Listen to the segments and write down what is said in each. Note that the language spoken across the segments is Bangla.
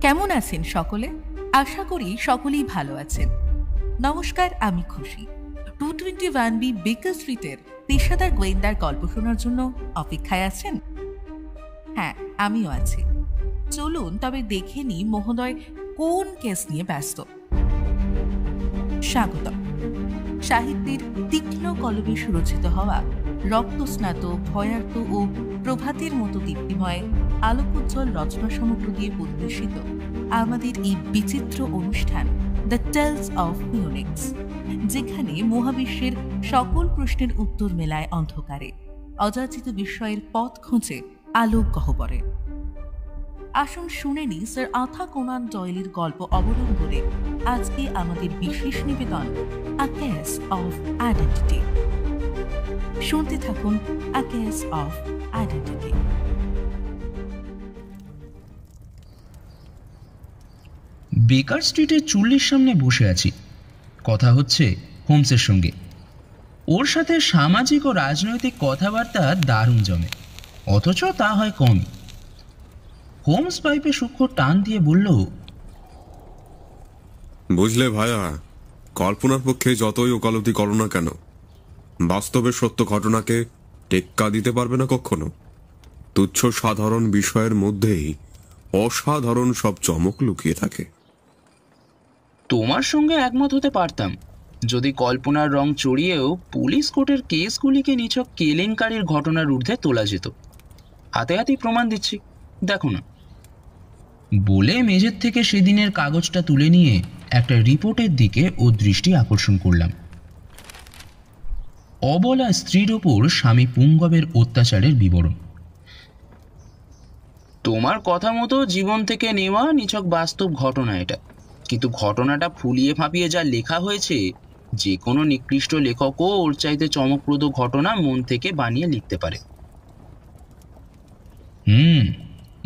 কেমন আছেন সকলে? আশা করি সকলেই ভালো আছেন। নমস্কার, আমি খুশি। 221B বেকার স্ট্রিটের পেশাদার গোয়েন্দার গল্প শোনার জন্য অপেক্ষায় আছেন? হ্যাঁ, আমিও আছি। চলুন তবে দেখে নিই মহোদয় কোন কেস নিয়ে ব্যস্ত। স্বাগতম। সাহিত্যের তীক্ষ্ণ কলমে সুরচিত হওয়া রক্তস্নাত, ভয়ার্ত ও প্রভাতের মতো দীপ্তিময় আলোকোজ্জ্বল রচনা সমগ্র দিয়ে পরিবেশিত আমাদের এই বিচিত্র অনুষ্ঠান দ্য টেলস অফ মিউনিক্স, যেখানে মহাবিশ্বের সকল প্রশ্নের উত্তর মেলায় অন্ধকারে, অযাচিত বিস্ময়ের পথ খোঁজে আলোক গহ্বরে। আসুন শুনে নি স্যার আর্থার কোনান ডয়েলের গল্প অবলম্বনে আজকে আমাদের বিশেষ নিবেদন আ কেস অফ আইডেন্টিটি। শুনতে থাকুন আ কেস অফ আইডেন্টিটি। বেকার স্ট্রিটের চুল্লির সামনে বসে আছি, কথা হচ্ছে হোমসের সঙ্গে। ওর সাথে সামাজিক ও রাজনৈতিক কথাবার্তা দারুণ জমে, অথচ তা হয় কমই। হোমস পাইপে সূক্ষ্ম টান দিয়ে বলল, বুঝলে ভাইয়া, কল্পনার পক্ষে যতই ওকালতি করো না কেন, বাস্তবের সত্য ঘটনাকে টেক্কা দিতে পারবে না কখনো। তুচ্ছ সাধারণ বিষয়ের মধ্যেই অসাধারণ সব চমক লুকিয়ে থাকে। তোমার সঙ্গে একমত হতে পারতাম যদি কল্পনার রং চড়িয়েও পুলিশ কোর্টের কেসগুলিকে নিছক কেলেঙ্কারির ঘটনার ঊর্ধ্বে তোলা যেত। হাতে হাতেই প্রমাণ দিচ্ছি, দেখো না। বলে মেঝের থেকে সেদিনের কাগজটা তুলে নিয়ে একটা রিপোর্টের দিকে ও দৃষ্টি আকর্ষণ করলাম। অবলা স্ত্রীর ওপর স্বামী পুঙ্গবের অত্যাচারের বিবরণ। তোমার কথা মতো জীবন থেকে নেওয়া নিছক বাস্তব ঘটনা এটা, কিন্তু ঘটনাটা ফুলিয়ে ফাঁপিয়ে যা লেখা হয়েছে, যে কোনো নিকৃষ্ট লেখকও ওর চাইতে চমকপ্রদ ঘটনা মন থেকে বানিয়ে লিখতে পারে।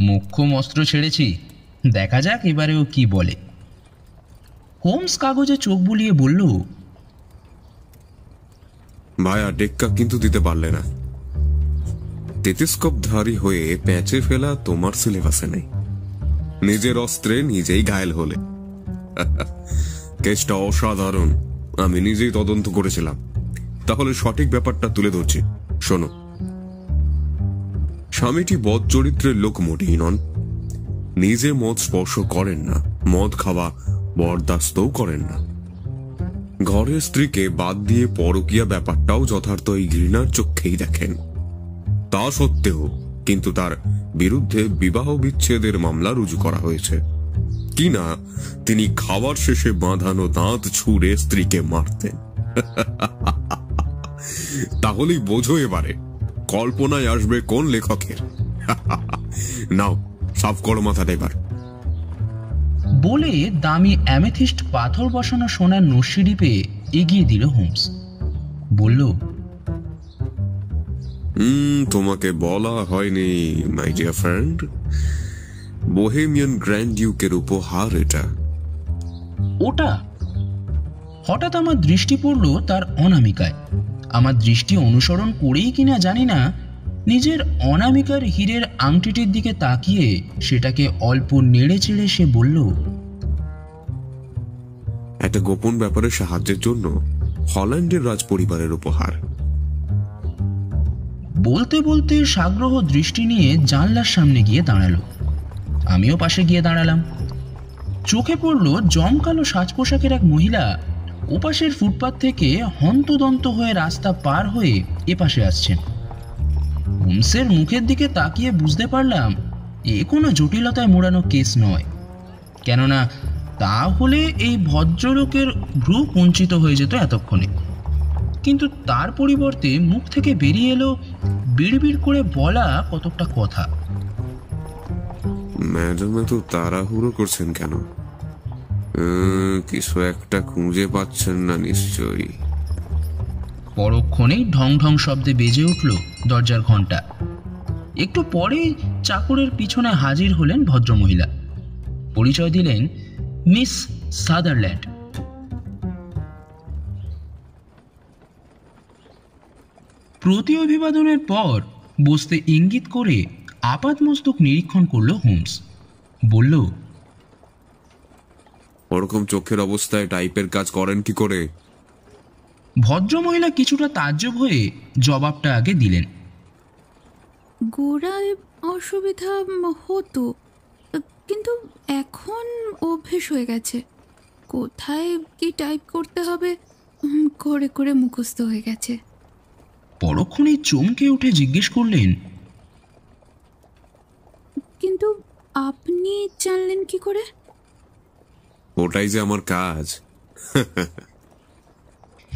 মোক্ষম অস্ত্র ছেড়েছি, দেখা যাক এবারে ও কি বলে। হোমস কাগজে চোখ বুলিয়ে বলল, ভাইয়া, টেক্কা কিন্তু দিতে পারলে না। টেলিস্কোপধারী হয়ে প্যাঁচে ফেলা তোমার সিলেবাসে নেই। নিজের অস্ত্রে নিজেই ঘায়েল হলে। কেসটা অসাধারণ, আমি নিজেই তদন্ত করেছিলাম। তাহলে সঠিক ব্যাপারটা তুলে ধরছি, শোনো। স্বামীটি বদ চরিত্রের লোক মোটেই নন। নিজে মদ স্পর্শ করেন না, মদ খাওয়া বরদাস্তও করেন না। ঘরের স্ত্রীকে বাদ দিয়ে পরকীয়া ব্যাপারটাও যথার্থ এই ঘৃণার চোখেই দেখেন। তা সত্ত্বেও কিন্তু তার বিরুদ্ধে বিবাহ বিচ্ছেদের মামলা রুজু করা হয়েছে কিনা তিনি খাওয়ার শেষে বাঁধানো দাঁত ছুঁড়ে স্ত্রীকে মারতেন। তাহলেই বোঝো এবারে কল্পনায় আসবে কোন লেখকের। নাও, সাফ করো মাথাটা এবার। বলে দামি অ্যামেথিস্ট পাথর বসানো সোনার নস্যি পেয়ে এগিয়ে দিল হোমস। বলল, তোমাকে বলা হয়নি my dear friend, Bohemian grand ডিউকের উপহার এটা। ওটা? হঠাৎ আমার দৃষ্টি পড়ল তার অনামিকায়। আমার দৃষ্টি অনুসরণ করেই কিনা জানি না, নিজের অনামিকার হীরের আংটিটির দিকে তাকিয়ে সেটাকে অল্প নেড়ে চেড়ে সে বলল, একটা গোপন ব্যাপারে সাহায্যের জন্য হল্যান্ডের রাজ পরিবারের উপহার। বলতে বলতে সাগ্রহ দৃষ্টি নিয়ে জানলার সামনে গিয়ে দাঁড়ালো। আমিও পাশে গিয়ে দাঁড়ালাম। চোখে পড়ল জমকালো সাজ পোশাকের এক মহিলা ওপাশের ফুটপাত থেকে হন্তদন্ত হয়ে রাস্তা পার হয়ে এপাশে আসছেন। হোমসের মুখের দিকে তাকিয়ে বুঝতে পারলাম এ কোনো জটিলতায় মোড়ানো কেস নয়, কেননা তা হলে এই ভদ্রলোকের ভ্রু কুঞ্চিত হয়ে যেত এতক্ষণে। কিন্তু তার পরিবর্তে মুখ থেকে বেরিয়ে এলো বিড়বিড় করে বলা কতকটা কথা। ম্যাডাম এত তাড়াহুড়ো করছেন কেন? কিছু একটা খুঁজে পাচ্ছেন না নিশ্চয়ই। পরক্ষণেই ঢং ঢং শব্দে বেজে উঠল দরজার ঘন্টা। একটু পরেই চাকরের পিছনে হাজির হলেন ভদ্রমহিলা। পরিচয় দিলেন মিস সাদারল্যান্ড। প্রতি অভিবাদনের পর বসতে ইঙ্গিত করে আপাতমস্তক নিরীক্ষণ করল হোমস। বলল, ওরকম চোখের অবস্থায় টাইপের কাজ করেন কি করে? ভদ্রমহিলা কিছুটা তাজ্জব হয়ে জবাবটা আগে দিলেন। গোড়ায় অসুবিধা হতো, কিন্তু এখন অভ্যেস হয়ে গেছে। কোথায় কি টাইপ করতে হবে করে করে মুখস্থ হয়ে গেছে। পরক্ষণেই চমকে উঠে জিজ্ঞেস করলেন, কিন্তু আপনি জানলেন কি করে? ওটাই যে আমার কাজ।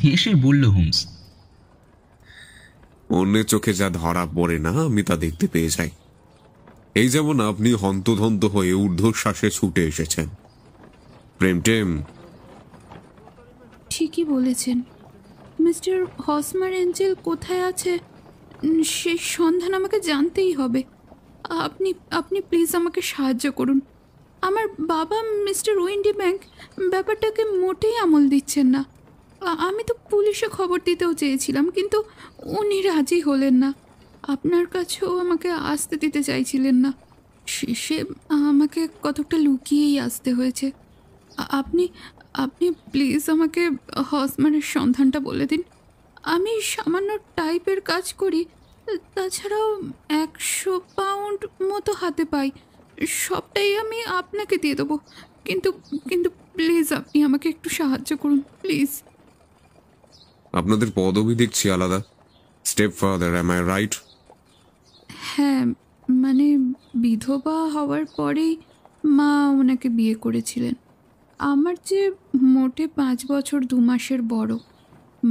হেসে বলল হোমস। অন্যের চোখে যা ধরা পড়ে না আমি তা দেখতে পেয়ে যাই। এই যেমন আপনি হন্তদন্ত হয়ে ঊর্ধ্বশ্বাসে ছুটে এসেছেন। প্রেম টেম। ঠিকই বলেছেন। মিস্টার হসমার এঞ্জেল কোথায় আছে সেই সন্ধান আমাকে জানতেই হবে। আপনি আপনি প্লিজ আমাকে সাহায্য করুন। আমার বাবা মিস্টার উইন্ডি ব্যাংক ব্যাপারটাকে মোটেই আমল দিচ্ছেন না। আমি তো পুলিশে খবর দিতেও চেয়েছিলাম, কিন্তু উনি রাজি হলেন না। আপনার কাছেও আমাকে আসতে দিতে চাইছিলেন না। শেষে আমাকে কতকটা লুকিয়েই আসতে হয়েছে। আপনি আপনি প্লিজ আমাকে হসমানের সন্ধানটা বলে দিন। আমি সামান্য টাইপের কাজ করি, তাছাড়াও 100 পাউন্ড মতো হাতে পাই। সবটাই আমি আপনাকে দিয়ে দেবো, কিন্তু কিন্তু প্লিজ আপনি আমাকে একটু সাহায্য করুন প্লিজ। আপনাদের পদবি দেখছি আলাদা। Stepfather, am I right? হ্যাঁ, মানে বিধবা হওয়ার পরেই মা ওনাকে বিয়ে করেছিলেন। আমার চেয়ে মোটে 5 বছর 2 মাসের বড়,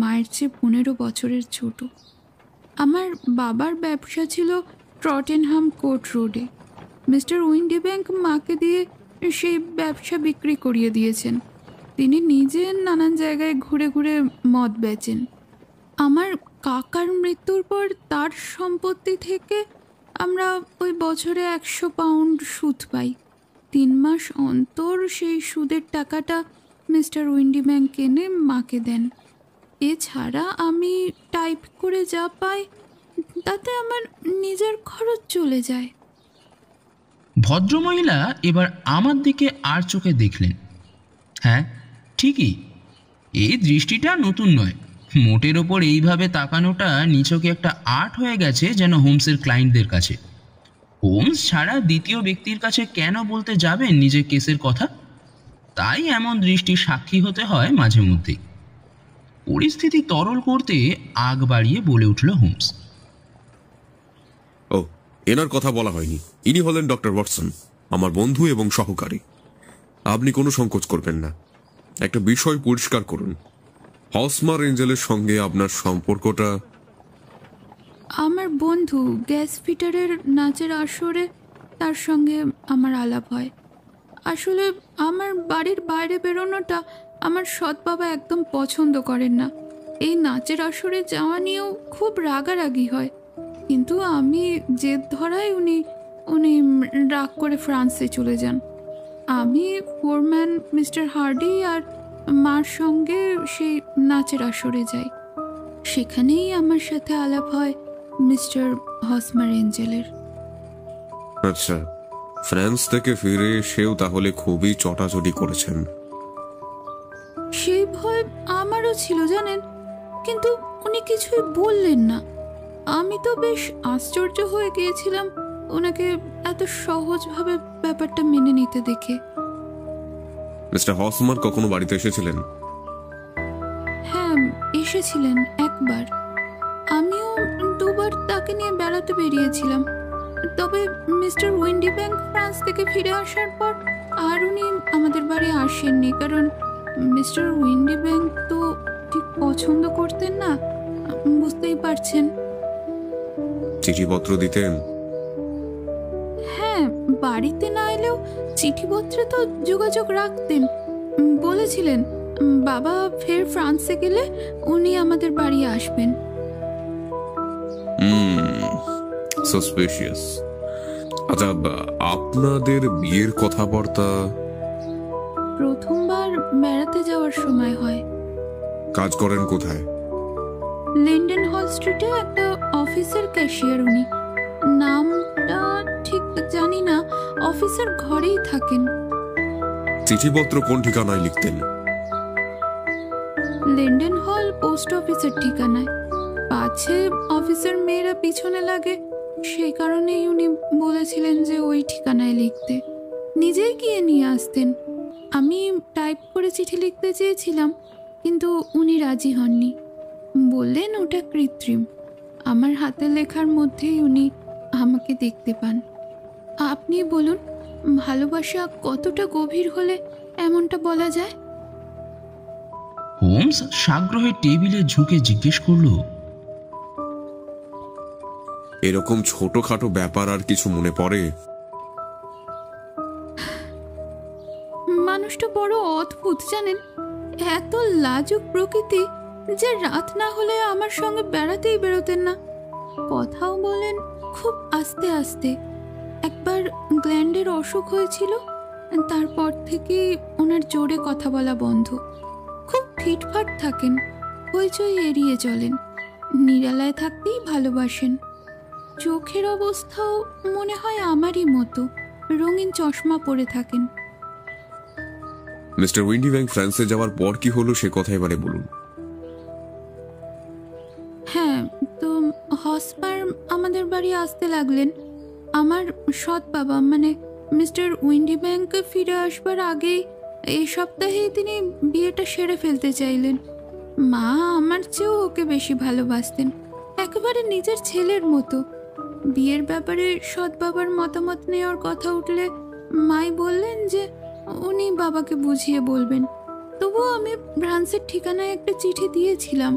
মায়ের চেয়ে 15 বছরের ছোট। আমার বাবার ব্যবসা ছিল টটেনহাম কোর্ট রোডে। মিস্টার উইন্ডি ব্যাংক মাকে দিয়ে সেই ব্যবসা বিক্রি করিয়ে দিয়েছেন। তিনি নিজে নানান জায়গায় ঘুরে ঘুরে মদ বেচেন। আমার কাকার মৃত্যুর পর তার সম্পত্তি থেকে আমরা ওই বছরে 100 পাউন্ড সুদ পাই। 3 মাস অন্তর সেই সুদের টাকাটা মিস্টার উইন্ডি ব্যাংক এনে মাকে দেন। এছাড়া আমি টাইপ করে যা পাই তাতে আমার নিজের খরচ চলে যায়। ভদ্রমহিলা এবার আমার দিকে আর চোখে দেখলেন। হ্যাঁ, ঠিকই, এই দৃষ্টিটা নতুন নয়। মোটের ওপর এইভাবে তাকানোটা নিছকে একটা আর্ট হয়ে গেছে যেন হোমসের ক্লায়েন্টদের কাছে। হোমস ছাড়া দ্বিতীয় ব্যক্তির কাছে কেন বলতে যাবেন নিজের কেসের কথা? তাই এমন দৃষ্টির সাক্ষী হতে হয় মাঝে মধ্যেই। পরিস্থিতি তরল করতে আগ বাড়িয়ে বলে উঠল হোমস। ও, এনার কথা বলা হয়নি। ইনি হলেন ডক্টর ওয়াটসন, আমার বন্ধু এবং সহকারী। আপনি কোনো সংকোচ করবেন না। একটা বিষয় পরিষ্কার করুন, হসমার এঞ্জেলের সঙ্গে আপনার সম্পর্কটা? আমার বন্ধু গ্যাস ফিটারের নাচের আসরে তার সঙ্গে আমার আলাপ হয়। আসলে আমার বাড়ির বাইরে বেরোনোটা আমার সৎ বাবা একদম পছন্দ করেন না। এই নাচের আসরে যাওয়া নিয়েও খুব রাগারাগি হয়, কিন্তু আমি জেদ ধরায় উনি রাগ করে ফ্রান্সে চলে যান। আমি ফোরম্যান মিস্টার হার্ডি আর মার সঙ্গে সেই নাচের আসরে যাই। সেখানেই আমার সাথে আলাপ হয় মিস্টার হসমার এঞ্জেলের। আচ্ছা, ফ্রান্স থেকে ফিরে সেও তাহলে খুবই চটাচটি করেছেন। সেই ভয় আমারও ছিল জানেন, কিন্তু উনি কিছুই বললেন না। আমি তো বেশ আশ্চর্য হয়ে গিয়েছিলাম ওনাকে এত সহজভাবে ব্যাপারটা মেনে নিতে দেখে। মিস্টার হসমার কখনো বাড়িতে এসেছিলেন? হ্যাঁ, এসেছিলেন একবার। আমিও 2 বার তাকে নিয়ে বেড়াতে বেরিয়েছিলাম। তবে মিস্টার উইন্ডি ব্যাংক ফ্রান্স থেকে ফিরে আসার পর আর উনি আমাদের বাড়ি আসেননি, কারণ মিস্টার উইন্ডি ব্যাংক তো ঠিক পছন্দ করতেন না, বুঝতেই পারছেন। চিঠিপত্র দিতেন? হ্যাঁ, বাড়িতে না এলেও চিঠিপত্রে তো যোগাযোগ রাখতেন। বলেছিলেন বাবা ফের ফ্রান্সে গেলে উনি আমাদের বাড়ি আসবেন। সাসপিশিয়াস। আচ্ছা, আপনাদের বিয়ের কথাবার্তা? প্রথমবার বেড়াতে যাওয়ার সময় হয়। কাজ করেন কোথায়? লিন্ডেন হল স্ট্রিটে একটা অফিসের ক্যাশিয়ার উনি। নামটা ঠিক জানি না, অফিসের ঘরেই থাকেন। চিঠিপত্র কোন ঠিকানায় লিখতেন? লেন্ডেন হল পোস্ট অফিসের ঠিকানায়। পাছে অফিসের মেয়েরা পিছনে লাগে, সেই কারণেই উনি বলেছিলেন যে ওই ঠিকানায় লিখতে। নিজেই গিয়ে নিয়ে আসতেন। আমি টাইপ করে চিঠি লিখতে চেয়েছিলাম, কিন্তু উনি রাজি হননি। বললেন ওটা কৃত্রিম। আমার হাতে লেখার মধ্যেই উনি আমাকে দেখতে পান। আপনি বলুন, ভালোবাসা কতটা গভীর হলে এমনটা বলা যায়? হোমস সাগ্রহে টেবিলে ঝুঁকে জিজ্ঞেস করলো, এরকম ছোটখাটো ব্যাপার আর কিছু মনে পড়ে? মানুষটা বড় অদ্ভুত জানেন। এত লাজুক প্রকৃতি যে রাত না হলে আমার সঙ্গে বেড়াতেই বেরোতেন না। কথাও বলেন খুব আস্তে আস্তে। একবার গ্ল্যান্ডের অসুখ হয়েছিল, তারপর থেকে ওনার জোরে কথা বলা বন্ধ। খুব ফিটফাট থাকেন, হইচই এড়িয়ে চলেন, নিরালায় থাকতেই ভালোবাসেন। চোখের অবস্থাও মনে হয় আমারই মতো, রঙিন চশমা পরে থাকেন। মিস্টার উইন্ডিব্যাংক ফ্রান্সে যাওয়ার পর কি হলো সে কথা এবারে বলুন। হ্যাঁ, তো হসপার আমাদের বাড়ি আসতে লাগলেন। আমার সৎ বাবা মানে মিস্টার উইন্ডিব্যাংক ফিরে আসবার আগেই এই সপ্তাহেই তিনি বিয়েটা সেরে ফেলতে চাইলেন। মা আমার চেয়েও ওকে বেশি ভালোবাসতেন, একেবারে নিজের ছেলের মতো। বিয়ের ব্যাপারে সৎ বাবার মতামত নেওয়ার কথা উঠলে মাই বললেন যে উনি বাবাকে বুঝিয়ে বলবেন। তবুও আমি ফ্রান্সের ঠিকানায় একটা চিঠি দিয়েছিলাম,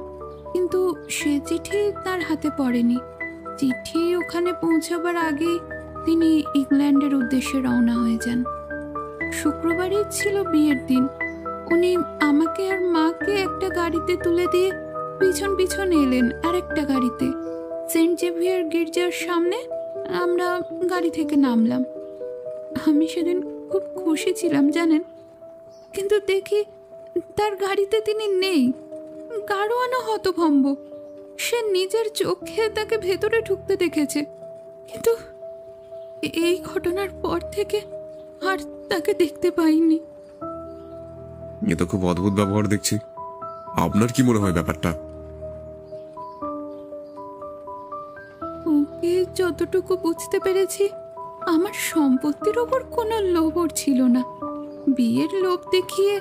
কিন্তু সে চিঠি তার হাতে পড়েনি। চিঠি ওখানে পৌঁছাবার আগেই তিনি ইংল্যান্ডের উদ্দেশ্যে রওনা হয়ে যান। শুক্রবারই ছিল বিয়ের দিন। উনি আমাকে আর মাকে একটা গাড়িতে তুলে দিয়ে পিছন পিছন এলেন আর একটা গাড়িতে। সেন্ট জেভিয়ার গির্জার সামনে আমরা গাড়ি থেকে নামলাম। আমি সেদিন খুব খুশি ছিলাম জানেন, কিন্তু দেখি তার গাড়িতে তিনি নেই। গাড়োয়ানো হতভম্ব। সে নিজের চোখে তাকে ভেতরে ঢুকতে দেখেছে, কিন্তু এই ঘটনার পর থেকে আর তাকে দেখতে পাইনি। এ তো খুব অদ্ভুত ব্যবহার দেখছি। আপনার কি মনে হয় ব্যাপারটা? ওকে যতটুকু বুঝতে পেরেছি, আমার সম্পত্তির ওপর কোনো লোভ ওর ছিল না। বিয়ের লোভ দেখিয়ে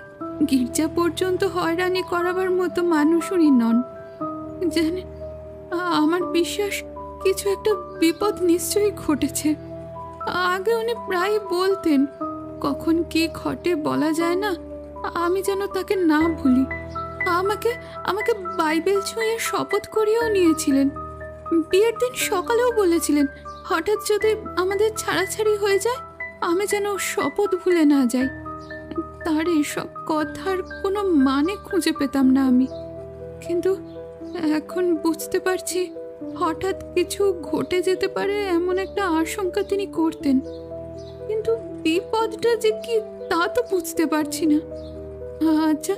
গির্জা পর্যন্ত হয়রানি করাবার মতো মানুষ উনি নন। জানেন, আমার বিশ্বাস কিছু একটা বিপদ নিশ্চয়ই ঘটেছে। আগে উনি প্রায় বলতেন, কখন কি ঘটে বলা যায় না, আমি যেন তাকে না ভুলি। আমাকে আমাকে বাইবেল ছুঁয়ে শপথ করিয়েও নিয়েছিলেন। বিয়ের দিন সকালেও বলেছিলেন, হঠাৎ যদি আমাদের ছাড়াছাড়ি হয়ে যায় আমি যেন শপথ ভুলে না যাই। তার এসব কথার কোনো মানে খুঁজে পেতাম না আমি, কিন্তু এখন বুঝতে পারছি হঠাৎ কিছু ঘটে যেতে পারে এমন একটা আশঙ্কা তিনি করতেন। কিন্তু বিপদটা যে কি তা তো বুঝতে পারছি না। আচ্ছা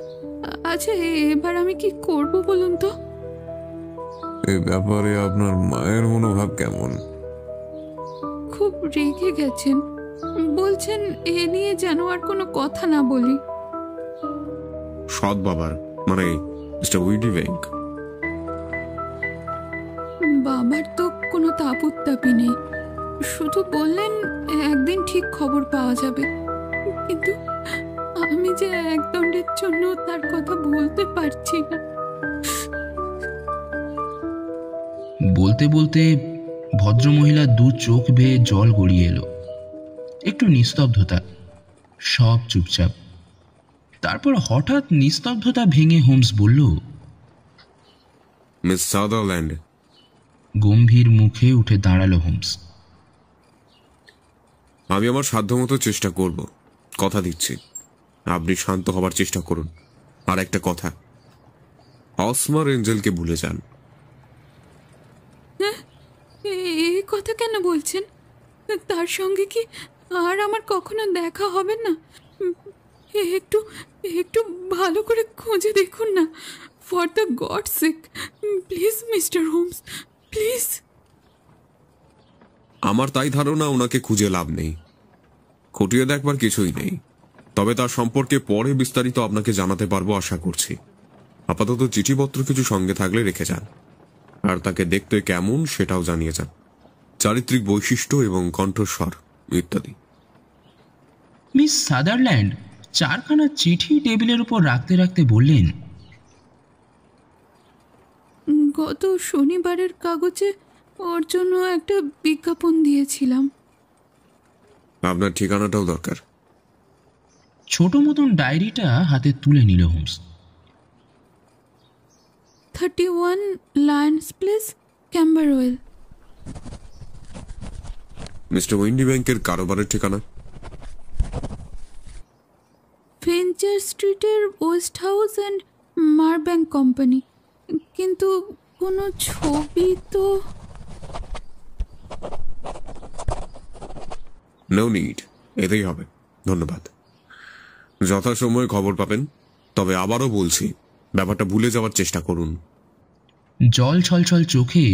আচ্ছা, এবার আমি কি করব বলুন তো? এই ব্যাপারে আপনার মায়ের মনোভাব কেমন? খুব রেগে গেছেন, বলছেন এ নিয়ে যেন আর কোনো কথা না বলি। সৎ বাবার মানে মিস্টার উইন্ডিব্যাংক? বাবার তো কোনো তাপুত্তাপি নেই, শুধু বললেন একদিন ঠিক খবর পাওয়া যাবে। কিন্তু আমি যে একদণ্ডের জন্য তার কথা বলতে পারছি না। বলতে বলতে ভদ্রমহিলা দু চোখ বেয়ে জল গড়িয়ে এলো। একটু নিস্তব্ধতা, সব চুপচাপ। তারপর হঠাৎ নিস্তব্ধতা ভেঙে হোমস বলল, মিস সাদারল্যান্ড। গম্ভীর মুখে উঠে দাঁড়ালো হোমস। আমি আমার সাধ্যমতো চেষ্টা করব, কথা দিচ্ছি। আপনি শান্ত হবার চেষ্টা করুন। আর একটা কথা, অসমার এঞ্জেলকে ভুলে যান। এ কথা কেন বলছেন? তার সঙ্গে কি আর আমার কখনো দেখা হবে না? একটু একটু ভালো করে খুঁজে দেখুন না, for the God sake, please mister Holmes, please. আমার তাই ধারণা ওনাকে খুঁজে লাভ নেই, খতিয়ে দেখবার কিছুই নেই। তবে তার সম্পর্কে পরে বিস্তারিত আপনাকে জানাতে পারবো আশা করছি। আপাতত চিঠিপত্র কিছু সঙ্গে থাকলে রেখে যান, আর তাকে দেখতে কেমন সেটাও জানিয়ে যান, চারিত্রিক বৈশিষ্ট্য এবং কণ্ঠস্বর ইত্যাদি। মিস সাদারল্যান্ড 4খানা চিঠি টেবিলের উপর রাখতে রাখতে বললেন, গত শনিবারের কাগজে ওর জন্য একটা বিজ্ঞাপন দিয়েছিলাম। আপনার ঠিকানাটাও দরকার। ছোট মতন ডায়েরিটা হাতে তুলে নিল Holmes. 31 Lions Place, Camberwell. Mister উইন্ডি ব্যাংকের কারোবারের ঠিকানা? ভেঞ্চার স্ট্রিটের Westhouse and Marbank company, কিন্তু কোনো ছবি তো। নো নিড, এতেই হবে, ধন্যবাদ। যথাসময়ে খবর পাবেন, তবে আবারও বলছি ব্যাপারটা ভুলে যাওয়ার চেষ্টা করুন। জল ছলছল চোখে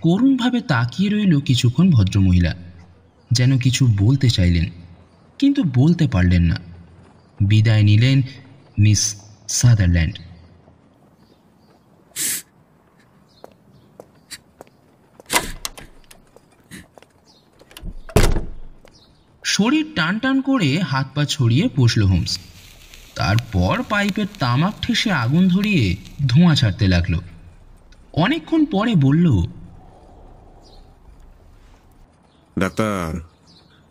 করুণভাবে তাকিয়ে রইল কিছুক্ষণ ভদ্রমহিলা, যেন কিছু বলতে চাইলেন কিন্তু বলতে পারলেন না। বিদায় নিলেন মিস সাদারল্যান্ড। শরীর টান টান করে হাত পা ছড়িয়ে বসল হোমস। তারপর পাইপের তামাক ঠেসে আগুন ধরিয়ে ধোঁয়া ছাড়তে লাগলো। অনেকক্ষণ পরে বলল, ডাক্তার,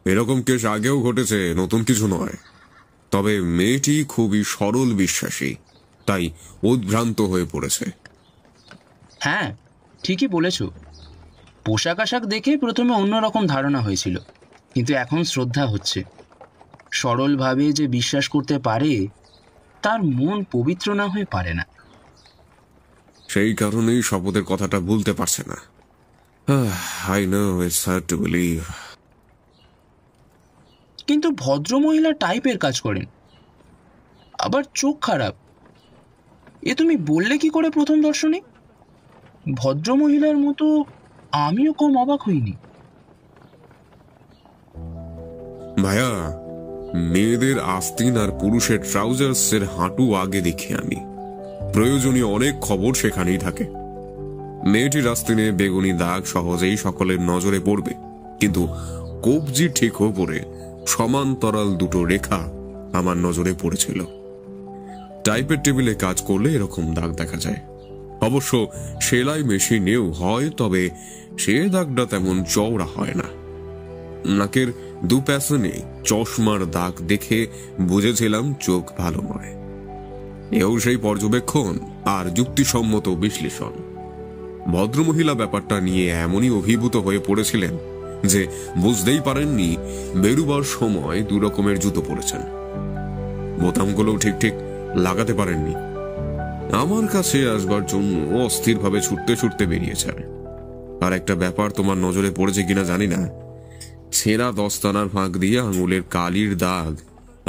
এরকম কেস আগেও ঘটেছে, নতুন কিছু নয়। তবে মেয়েটি খুবই সরল বিশ্বাসী, তাই উদ্ভ্রান্ত হয়ে পড়েছে। হ্যাঁ, ঠিকই বলেছ। পোশাক আশাক দেখে প্রথমে অন্যরকম ধারণা হয়েছিল, কিন্তু এখন শ্রদ্ধা হচ্ছে। সরলভাবে যে বিশ্বাস করতে পারে, তার মন পবিত্র না হয়ে পারে না। সেই কারণেই শপথের কথাটা ভুলতে পারছে না। I know it's hard to believe. কিন্তু ভদ্রমহিলা টাইপের কাজ করেন, আবার চোখ খারাপ। এ তুমি বললে কি করে প্রথম দর্শনে? ভদ্রমহিলার মতো আমিও কম অবাক হইনি। ভাইয়া, মেয়েদের আস্তিন আর পুরুষের ট্রাউজার্সের হাঁটু আগে দেখি আমি। প্রয়োজনীয় অনেক খবর সেখানেই থাকে। মেয়েটির আস্তিনে বেগুনি দাগ সহজেই সকলের নজরে পড়বে, কিন্তু কবজি ঠিক ওপরে সমান্তরাল দুটো রেখা আমার নজরে পড়েছিল। টাইপের টেবিলে কাজ করলে এরকম দাগ দেখা যায়। অবশ্য সেলাই মেশিনেও হয়, তবে সে দাগটা তেমন চওড়া হয় না। নাকের দুপ্যাশনে চশমার দাগ দেখে বুঝেছিলাম চোখ ভালো নয়। এও সেই পর্যবেক্ষণ আর যুক্তিসম্মত বিশ্লেষণ। ভদ্রমহিলা ব্যাপারটা নিয়ে এমনই অভিভূত হয়ে পড়েছিলেন যে বুঝতেই পারেননি বেরুবার সময় 2 রকমের জুতো পরেছেন। বোতামগুলোও ঠিক ঠিক লাগাতে পারেননি। আমার কাছে আসবার জন্য অস্থিরভাবে ছুটতে ছুটতে বেরিয়েছেন। আর একটা ব্যাপার তোমার নজরে পড়েছে কিনা জানি না, ছেঁড়া দস্তানার ফাঁক দিয়ে আঙুলের কালির দাগ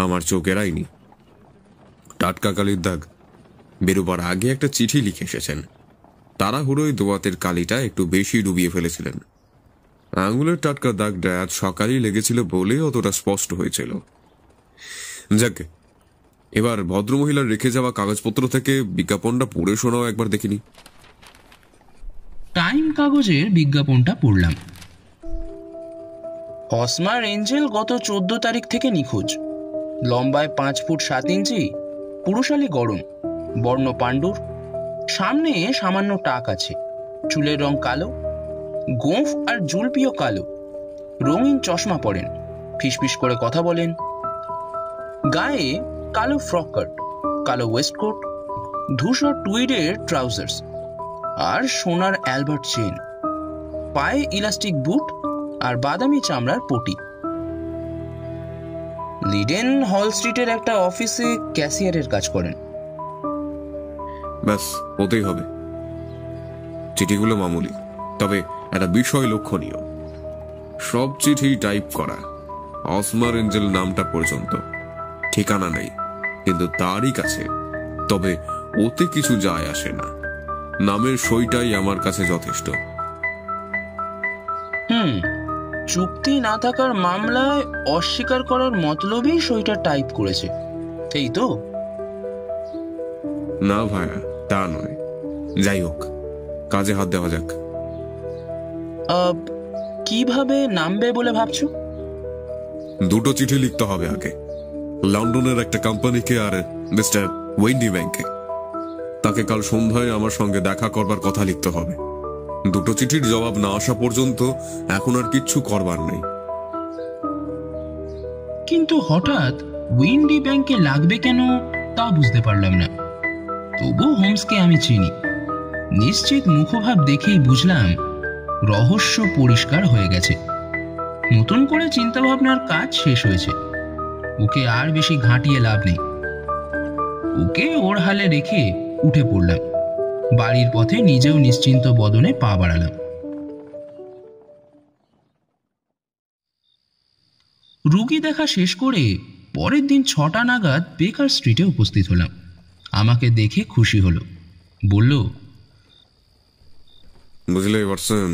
আমার চোখ এড়ায়নি। টাটকা কালির দাগ। বেরোবার আগে একটা চিঠি লিখে এসেছেন। তাড়াহুড়োয় দোয়াতের কালিটা একটু বেশি ডুবিয়ে ফেলেছিলেন। আঙুলের টাটকা দাগটা আজ সকালেই লেগেছিল বলে অতটা স্পষ্ট হয়েছিল। যাক, এবার ভদ্রমহিলার রেখে যাওয়া কাগজপত্র থেকে বিজ্ঞাপনটা পড়ে শোনাও একবার দেখিনি। টাইম কাগজের বিজ্ঞাপনটা পড়লাম। অসমার এঞ্জেল গত 14 তারিখ থেকে নিখোঁজ। লম্বায় 5 ফুট 7 ইঞ্চি, পুরুষালী গড়ন, বর্ণ পাণ্ডুর, সামনে সামান্য টাক আছে, চুলের রং কালো, গোঁফ আর জুলপিও কালো, রঙিন চশমা পরেন, ফিসফিস করে কথা বলেন। গায়ে কালো ফ্রক কাট, কালো ওয়েস্টকোট, ধূসর টুইডের ট্রাউজার্স আর সোনার অ্যালবার্ট চেন, পায়ে ইলাস্টিক বুট আর বাদামি চামড়ার পটি। লিডেন হল স্ট্রিটের একটা অফিসে ক্যাশিয়ারের কাজ করেন। ব্যাস, হতেই হবে। চিঠিগুলো মামুলি, তবে একটা বিষয় লক্ষণীয়। সব চিঠি টাইপ করা, অসমার এঞ্জেল নামটা পর্যন্ত। ঠিকানা নেই, কিন্তু তারই কাছে। তবে ওতে কিছু যায় আসে না, নামের সইটাই আমার কাছে যথেষ্ট। চুক্তি না থাকার মামলায় অস্বীকার করার মতলবেই সইটা টাইপ করেছে। পথেই তো? না ভাইয়া, তা নয়। যাই হোক, কাজে হাত দেওয়া যাক। কিভাবে নামবে বলে ভাবছো? দুটো চিঠি লিখতে হবে আগে, লন্ডনের একটা কোম্পানিকে আর মিস্টার ওয়েন্ডি ব্যাংকে। তাকে কাল সন্ধ্যায় আমার সঙ্গে দেখা করবার কথা লিখতে হবে। দুটো চিঠির জবাব না আসা পর্যন্ত এখন আর কিচ্ছু করবার নেই। কিন্তু হঠাৎ উইন্ডি ব্যাংকে লাগবে কেন তা বুঝতে পারলাম না। তবু হোমসকে আমি চিনি। নিশ্চিত মুখভাব দেখেই বুঝলাম রহস্য পরিষ্কার হয়ে গেছে। নতুন করে চিন্তা ভাবনার কাজ শেষ হয়েছে। ওকে আর বেশি ঘাঁটিয়ে লাভ নেই। ওকে ওর হালে রেখে উঠে পড়লাম। বাড়ির পথে নিজেও নিশ্চিন্ত বদনে পা বাড়ালাম। রুগী দেখা শেষ করে পরের দিন 6টা নাগাদ বেকার স্ট্রিটে উপস্থিত হলাম। আমাকে দেখে খুশি হলো, বলল, বুঝলে ওয়াটসন,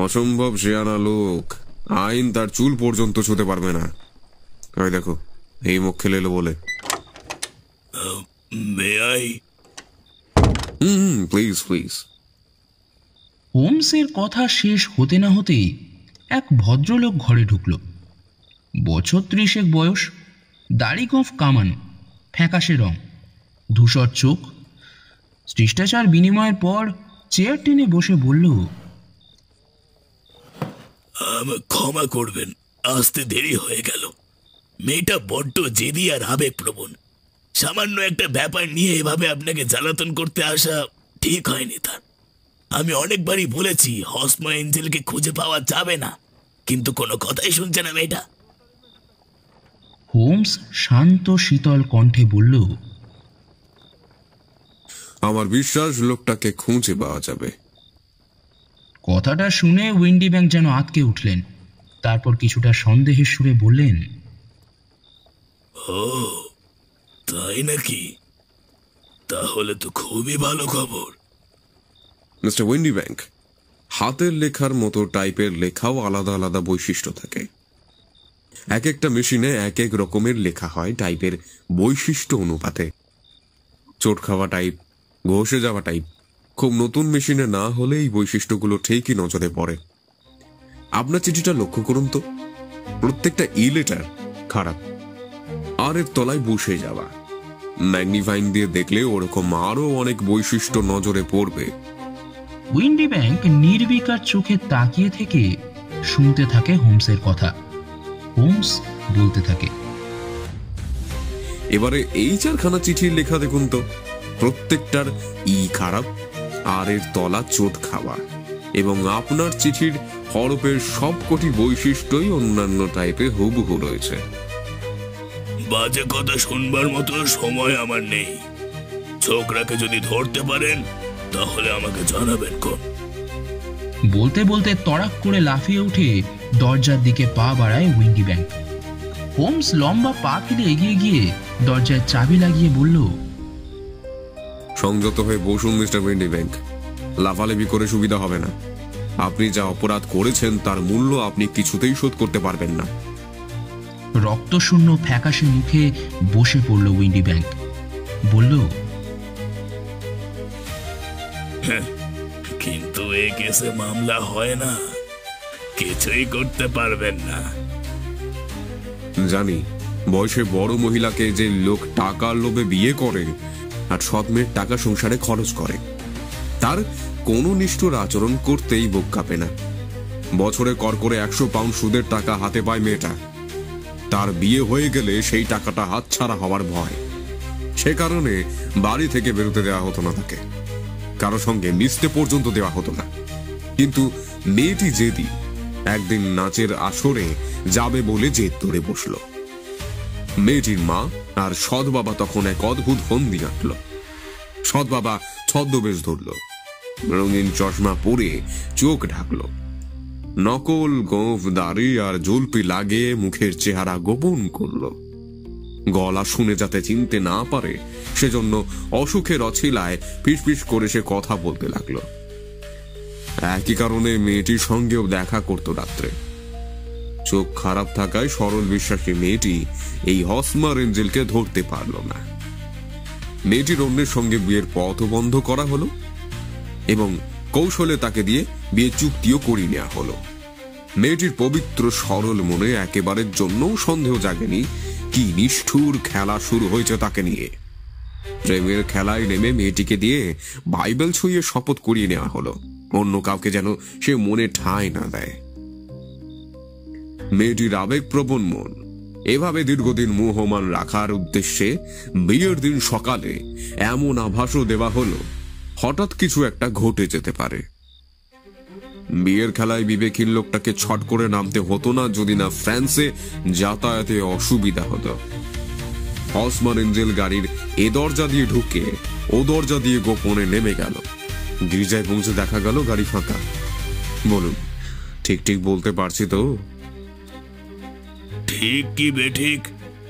অসম্ভব শেয়ানা লোক, আইন তার চুল পর্যন্ত ছুতে পারবে না। ওই দেখো, এই মুখ খেলে এলো বলে। Please please. হোমসের কথা শেষ হতে না হতেই এক ভদ্রলোক ঘরে ঢুকল। বছর 30 বয়স, দাড়ি গোঁফ কামানো, ফ্যাকাশে রং, ধূসর চোখ। শিষ্টাচার বিনিময়ের পর চেয়ার টেনে বসে বলল, ক্ষমা করবেন, আসতে দেরি হয়ে গেল। মেয়েটা বড্ড জেদি আর আবেগপ্রবণ। সামান্য একটা ব্যাপার নিয়ে এভাবে আপনাকে জ্বালাতন করতে আসা ঠিক হয়নি তার। আমি অনেকবারই বলেছি হসমা এঞ্জেলকে খুঁজে পাওয়া যাবে না, কিন্তু কোনো কথাই শুনছে না মেয়েটা। হোমস শান্ত শীতল কণ্ঠে বলল, আমার বিশ্বাস লোকটাকে খুঁজে পাওয়া যাবে। কথাটা শুনে উইন্ডি ব্যাংক যেন আঁতকে উঠলেন। তারপর কিছুটা সন্দেহের সুরে বললেন, ও তাই নাকি? তাহলে তো খুবই ভালো খবর। মিস্টার ওয়েন্ডি ব্যাংক, হাতের লেখার মতো টাইপের লেখাও আলাদা আলাদা বৈশিষ্ট্য থাকে। এক একটা মেশিনে এক এক রকমের লেখা হয় টাইপের বৈশিষ্ট্য অনুপাতে। চোট খাওয়া টাইপ, ঘষে যাওয়া টাইপ। খুব নতুন মেশিনে না হলে এই বৈশিষ্ট্যগুলো ঠিকই নজরে পড়ে। আপনার চিঠিটা লক্ষ্য করুন তো, প্রত্যেকটা ই লেটার খারাপ, আর এর তলায় বসে যাওয়া। ম্যাগনিফাইং দিয়ে দেখলে ওরকম আরো অনেক বৈশিষ্ট্য নজরে পড়বে। উইন্ডি ব্যাংক নির্বিকার চোখে তাকিয়ে থেকে শুনতে থাকে হোমসের কথা। হোমস বলতে থাকে, এবারে এই 4খানা চিঠির লেখা দেখুন তো, প্রত্যেকটার ই খারাপ, আর এর তলা চোট খাওয়া, এবং আপনার চিঠির হরফের সবকটি বৈশিষ্ট্যই অন্যান্য টাইপে হুবহু রয়েছে। বাজে কথা শুনবার মতো সময় আমার নেই। ছোকরাকে যদি ধরতে পারেন তাহলে আমাকে জানাবেন কোন। বলতে বলতে তড়াক করে লাফিয়ে উঠে দরজার দিকে পা বাড়ায় উইন্ডি ব্যাংক। হোমস লম্বা পা ফেলে এগিয়ে গিয়ে দরজায় চাবি লাগিয়ে বলল, সংযত হয়ে বসুন মিস্টার ওয়েন্ডি ব্যাংক। লাফালাফি করে সুবিধা হবে না। আপনি যা অপরাধ করেছেন তার মূল্য আপনি কিছুতেই শোধ করতে পারবেন না। রক্তশূন্য ফ্যাকাশে মুখে বসে পড়ল উইন্ডি ব্যাংক। বলল, কিন্তু এ কেসে মামলা হয় না, কিছুই করতে পারবেন না। জানি, বয়সে বড় মহিলাকে যে লোক টাকার লোভে বিয়ে করে আর সৎ মেয়ের টাকা সংসারে খরচ করে, তার কোনো নিষ্ঠুর আচরণ করতেই বুক কাঁপে না। বছরে কর করে 100 পাউন্ড সুদের টাকা হাতে পায় মেয়েটা। তার বিয়ে হয়ে গেলে সেই টাকাটা হাতছাড়া হওয়ার ভয়। সে কারণে বাড়ি থেকে বেরোতে দেওয়া হতো না তাকে, কারো সঙ্গে মিশতে পর্যন্ত দেওয়া হতো না। কিন্তু মেয়েটি জেদি, একদিন নাচের আসরে যাবে বলে জেদ ধরে বসল। মেয়েটির মা আর সৎ বাবা তখন এক অদ্ভুত ফন্দি আঁটল। সৎ বাবা ছদ্মবেশ ধরল, রঙিন চশমা পরে চোখ ঢাকলো, নকল গোঁফ দাড়ি আর জুলপি লাগিয়ে মুখের চেহারা গোপন করলো। গলা শুনে যাতে চিনতে না পারে সেজন্য অসুখের অছিলায় ফিসফিস করে সে কথা বলতে লাগলো। একই কারণে মেয়েটির সঙ্গেও দেখা করতো রাত্রে। চোখ খারাপ থাকায় সরল বিশ্বাসী মেয়েটি এই হসমার এঞ্জেলকে ধরতে পারল না। মেয়েটির অন্যের সঙ্গে বিয়ের পথ বন্ধ করা হলো এবং কৌশলে তাকে দিয়ে বিয়ে চুক্তিও করিয়ে নেওয়া হলো। মেয়েটির পবিত্র সরল মনে একেবারের জন্য সন্দেহ জাগেনি কি নিষ্ঠুর খেলা শুরু হয়েছে তাকে নিয়ে। প্রেমের খেলায় নেমে মেয়েটিকে দিয়ে বাইবেল ছুঁয়ে শপথ করিয়ে নেওয়া হলো, অন্য কাউকে যেন সে মনে ঠাঁই না দেয়। মেয়েটির আবেগপ্রবণ মন এভাবে দীর্ঘদিন মোহমান রাখার উদ্দেশ্যে বিয়ের দিন সকালে এমন আভাসও দেওয়া হলো হঠাৎ কিছু একটা ঘটে যেতে পারে। বিয়ের খেলায় বিবেকহীন লোকটাকে ছট করে নামতে হতো না যদি না ফ্রান্সে যাতায়াতে অসুবিধা হতো। হসমার এঞ্জেল গাড়ির এ দরজা দিয়ে ঢুকে ও দরজা দিয়ে গোপনে নেমে গেল। গির্জায় পৌঁছে দেখা গেল গাড়ি ফাঁকা। বলুন, ঠিক ঠিক বলতে পারছি তো? ঠিক কি বেঠিক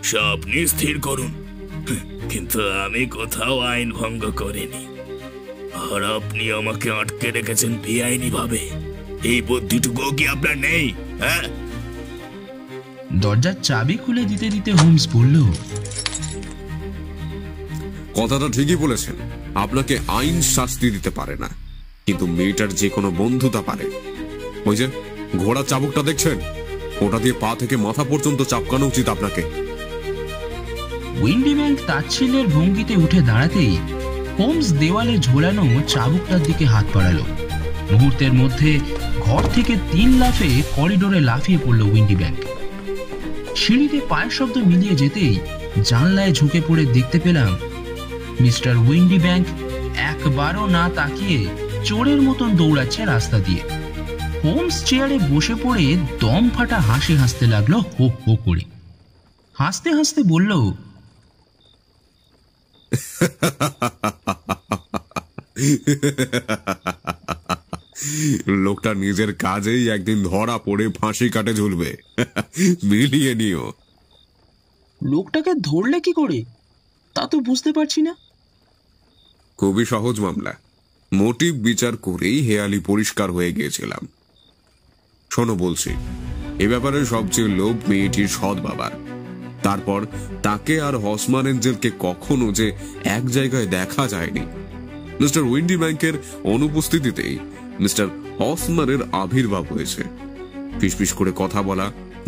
সব আপনি স্থির করুন, কিন্তু আমি কোথাও আইন ভঙ্গ করিনি। আর আপনি আমাকে আটকে রেখেছেন বেআইনি ভাবে, এই বুদ্ধিটুকু কি আপনার নেই? হ্যাঁ, দরজার চাবি খুলে দিতে দিতে হোমস বলল, কথাটা ঠিকই বলেছেন, আপনাকে আইন শাস্তি দিতে পারে না, কিন্তু মেয়েটার যে কোনো বন্ধুতা পারে। ওই যে ঘোড়ার চাবুকটা দেখছেন, ওটা দিয়ে পা থেকে মাথা পর্যন্ত চাপকানো উচিত আপনাকে। উইন্ডিব্যাংক তাচ্ছিল্যের ভঙ্গিতে উঠে দাঁড়াতেই হোমস দেওয়ালে ঝোলানো চাবুকটার দিকে হাত বাড়ালো। মুহূর্তের মধ্যে ঘর থেকে 3 লাফে করিডোরে লাফিয়ে পড়ল উইন্ডিব্যাংক। সিঁড়িতে পায়ের শব্দ মিলিয়ে যেতেই জানলায় ঝুঁকে পড়ে দেখতে পেলাম মিস্টার উইন্ডিব্যাংক একবারও না তাকিয়ে চোরের মতন দৌড়াচ্ছে রাস্তা দিয়ে। হোমস চেয়ারে বসে পড়ে দম ফাটা হাসি হাসতে লাগলো, হো হো করে। হাসতে হাসতে বলল, লোকটা নিজের কাজেই একদিন ধরা পড়ে ফাঁসি কাটে ঝুলবে, মিলিয়ে নিও। লোকটাকে ধরলে কি করে তা তো বুঝতে পারছি না। খুবই সহজ মামলা, মোটিভ বিচার করেই হেয়ালি পরিষ্কার হয়ে গিয়েছিলাম। শোনো বলছি, এ ব্যাপারে সবচেয়ে লোভ মেয়েটির সৎ বাবার। তারপর তাকে আর হসমান এঞ্জেলকে কখনো যে এক জায়গায় দেখা যায়নি। মিস্টার উইন্ডিব্যাংকের অনুপস্থিতিতেই মিস্টার হসমানের আবির্ভাব হয়েছে। ফিসফিস করে কথা বলা,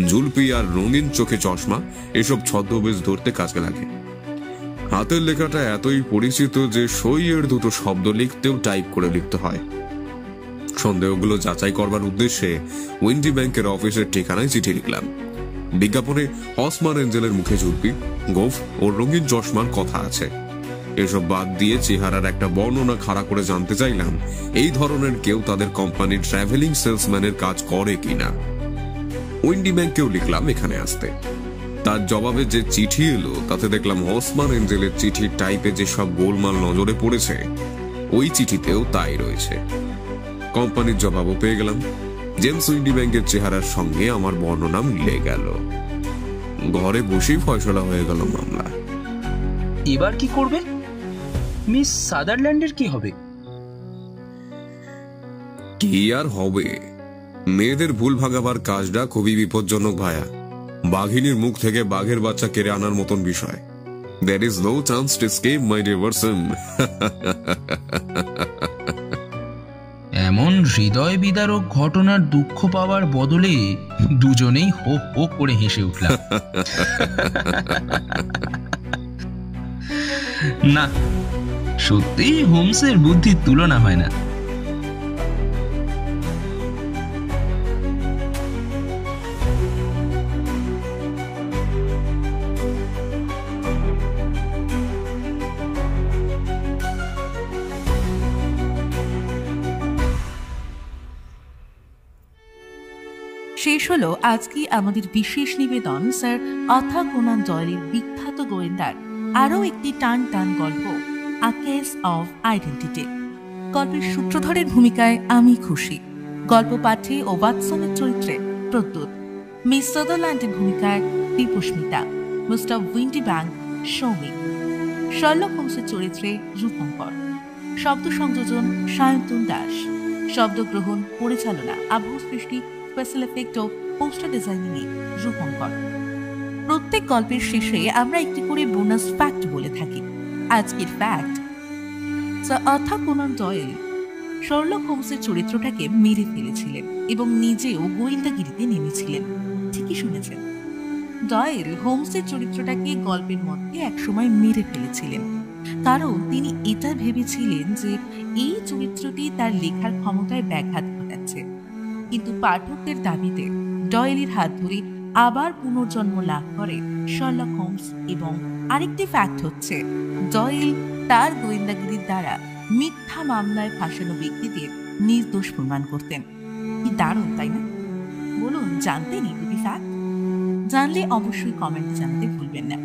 জুলপি আর রঙিন চোখে চশমা, এসব ছদ্মবেশ ধরতে কাজে লাগে। হাতের লেখাটা এতই পরিচিত যে সইয়ের দুটো শব্দ লিখতেও টাইপ করে লিখতে হয়। সন্দেহগুলো যাচাই করবার উদ্দেশ্যে উইন্ডিব্যাংকের অফিসের ঠিকানায় চিঠি লিখলাম। বিজ্ঞাপনে হসমান এঞ্জেলের মুখে জুলপি, গোফ ও রঙিন চশমার কথা আছে। এসব বাদ দিয়ে চেহারার একটা বর্ণনা খাড়া করে জানতে চাইলাম এই ধরনের কেউ তাদের কোম্পানির ট্রাভেলিং সেলসম্যানের কাজ করে কিনা। উইন্ডিব্যাংকেও লিখলাম এখানে আসতে। তার জবাবে যে চিঠি এলো তাতে দেখলাম হসমান এঞ্জেলের চিঠির টাইপে যে সব গোলমাল নজরে পড়েছে, ওই চিঠিতেও তাই রয়েছে। কোম্পানির জবাবও পেয়ে গেলাম। জেমস উইন্ডিব্যাংকের চেহারার সঙ্গে আমার বর্ণনা মিলে গেল। ঘরে বসেই ফয়সলা হয়ে গেল মামলা। এবার কি করবে? মিস সাদারল্যান্ডের কি হবে? কি আর হবে, মেয়েদের ভুল ভাগাবার কাজটা খুবই বিপজ্জনক ভায়া। বাঘিনীর মুখ থেকে বাঘের বাচ্চা কেড়ে আনার মতন বিষয়। There is no chance to escape, my dear Watson. এমন হৃদয় বিদারক ঘটনার দুঃখ পাওয়ার বদলে দুজনেই হো হো করে হেসে উঠলাম। না, সত্যি হোমসের বুদ্ধির তুলনা হয় না। শেষ হলো আজকে আমাদের বিশেষ নিবেদন স্যার আর্থার কোনান ডয়েলের বিখ্যাত গোয়েন্দার আরও একটি টান টান গল্প, আ কেস অফ আইডেন্টিটি। গল্পের সূত্রধরের ভূমিকায় আমি খুশি, গল্প পাঠে ও ওয়াটসনের চরিত্রে প্রদ্যুৎ, মিস সাদারল্যান্ডের ভূমিকায় দীপস্মিতা, মিস্টার উইন্ডিব্যাংক সৌমিক, শার্লক হোমসের চরিত্রে রূপঙ্কর। শব্দ সংযোজন সায়ন্তন দাস, শব্দগ্রহণ পরিচালনা আবহ সৃষ্টি, স্পেশাল এফেক্ট ও পোস্টার ডিজাইনিংয়ে রূপঙ্কর। প্রত্যেক গল্পের শেষে আমরা একটি করে বোনাস ফ্যাক্ট বলে থাকি। আজকের fact, sir Arthur Conan Doyle Sherlock হোমসের চরিত্রটাকে মেরে ফেলেছিলেন এবং নিজেও গোয়েন্দাগিরিতে নেমেছিলেন। ঠিকই শুনেছেন, ডয়েল হোমসের চরিত্রটাকে গল্পের মধ্যে একসময় মেরে ফেলেছিলেন, কারণ তিনি এটা ভেবেছিলেন যে এই চরিত্রটি তার লেখার ক্ষমতায় ব্যাঘাত ঘটাচ্ছে। কিন্তু পাঠকদের দাবিতে ডয়েলের হাত ধরে আবার পুনর্জন্ম লাভ করে শার্লক হোমস। এবং আরেকটি ফ্যাক্ট হচ্ছে, ডয়েল তার গোয়েন্দাগিরির দ্বারা মিথ্যা মামলায় ফাঁসানো ব্যক্তিদের নির্দোষ প্রমাণ করতেন। কি দারুণ, তাই না? বলুন, জানতেন এই দুটি ফ্যাক্ট? জানলে অবশ্যই কমেন্টে জানাতে ভুলবেন না।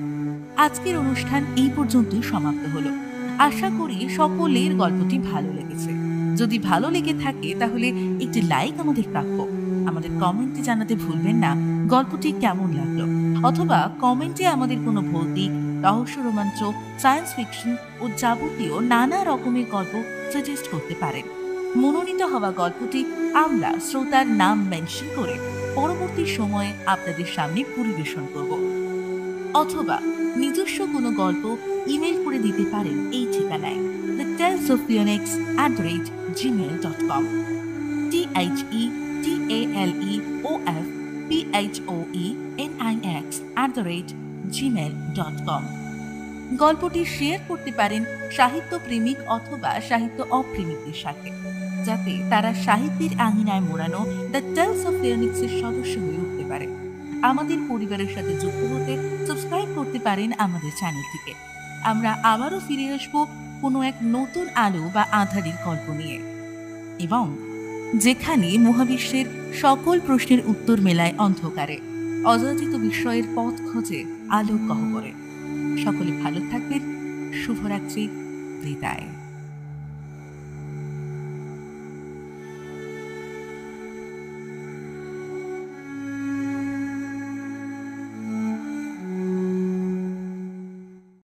আজকের অনুষ্ঠান এই পর্যন্তই সমাপ্ত হলো। আশা করি সকলের গল্পটি ভালো লেগেছে। যদি ভালো লেগে থাকে তাহলে একটি লাইক আমাদের প্রাপ্য। আমাদের কমেন্টে জানাতে ভুলবেন না গল্পটি কেমন লাগলো, অথবা কমেন্টে আমাদের কোনো ভৌতিক, রহস্য, রোমাঞ্চ, সায়েন্স ফিকশন ও যাবতীয় নানা রকমের গল্প সাজেস্ট করতে পারেন। মনোনীত হওয়া গল্পটি আমরা শ্রোতার নাম মেনশন করে পরবর্তী সময়ে আপনাদের সামনে পরিবেশন করব। অথবা নিজস্ব কোনো গল্প ইমেল করে দিতে পারেন এই ঠিকানায় thetalesophphoenix@gmail.com thetalesophphoenix@gmail.com। গল্পটি শেয়ার করতে পারেন সাহিত্য প্রেমিক অথবা সাহিত্য অপ্রেমিকদের সাথে, যাতে তারা সাহিত্যের আঙিনায় মোড়ানো দ্য টেলস অফ ফিওনিক্সের সদস্য হয়ে উঠতে পারে। আমাদের পরিবারের সাথে যুক্ত হতে সাবস্ক্রাইব করতে পারেন আমাদের চ্যানেলটিকে। আমরা আবারও ফিরে আসবো কোনো এক নতুন আলো বা আঁধারির গল্প নিয়ে, এবং যেখানে মহাবিশ্বের সকল প্রশ্নের উত্তর মেলায় অন্ধকারে, অযাচিত বিস্ময়ের পথ খোঁজে আলোক গহ্বরে। সকলে ভালো থাকবেন। শুভরাত্রি। বিদায়।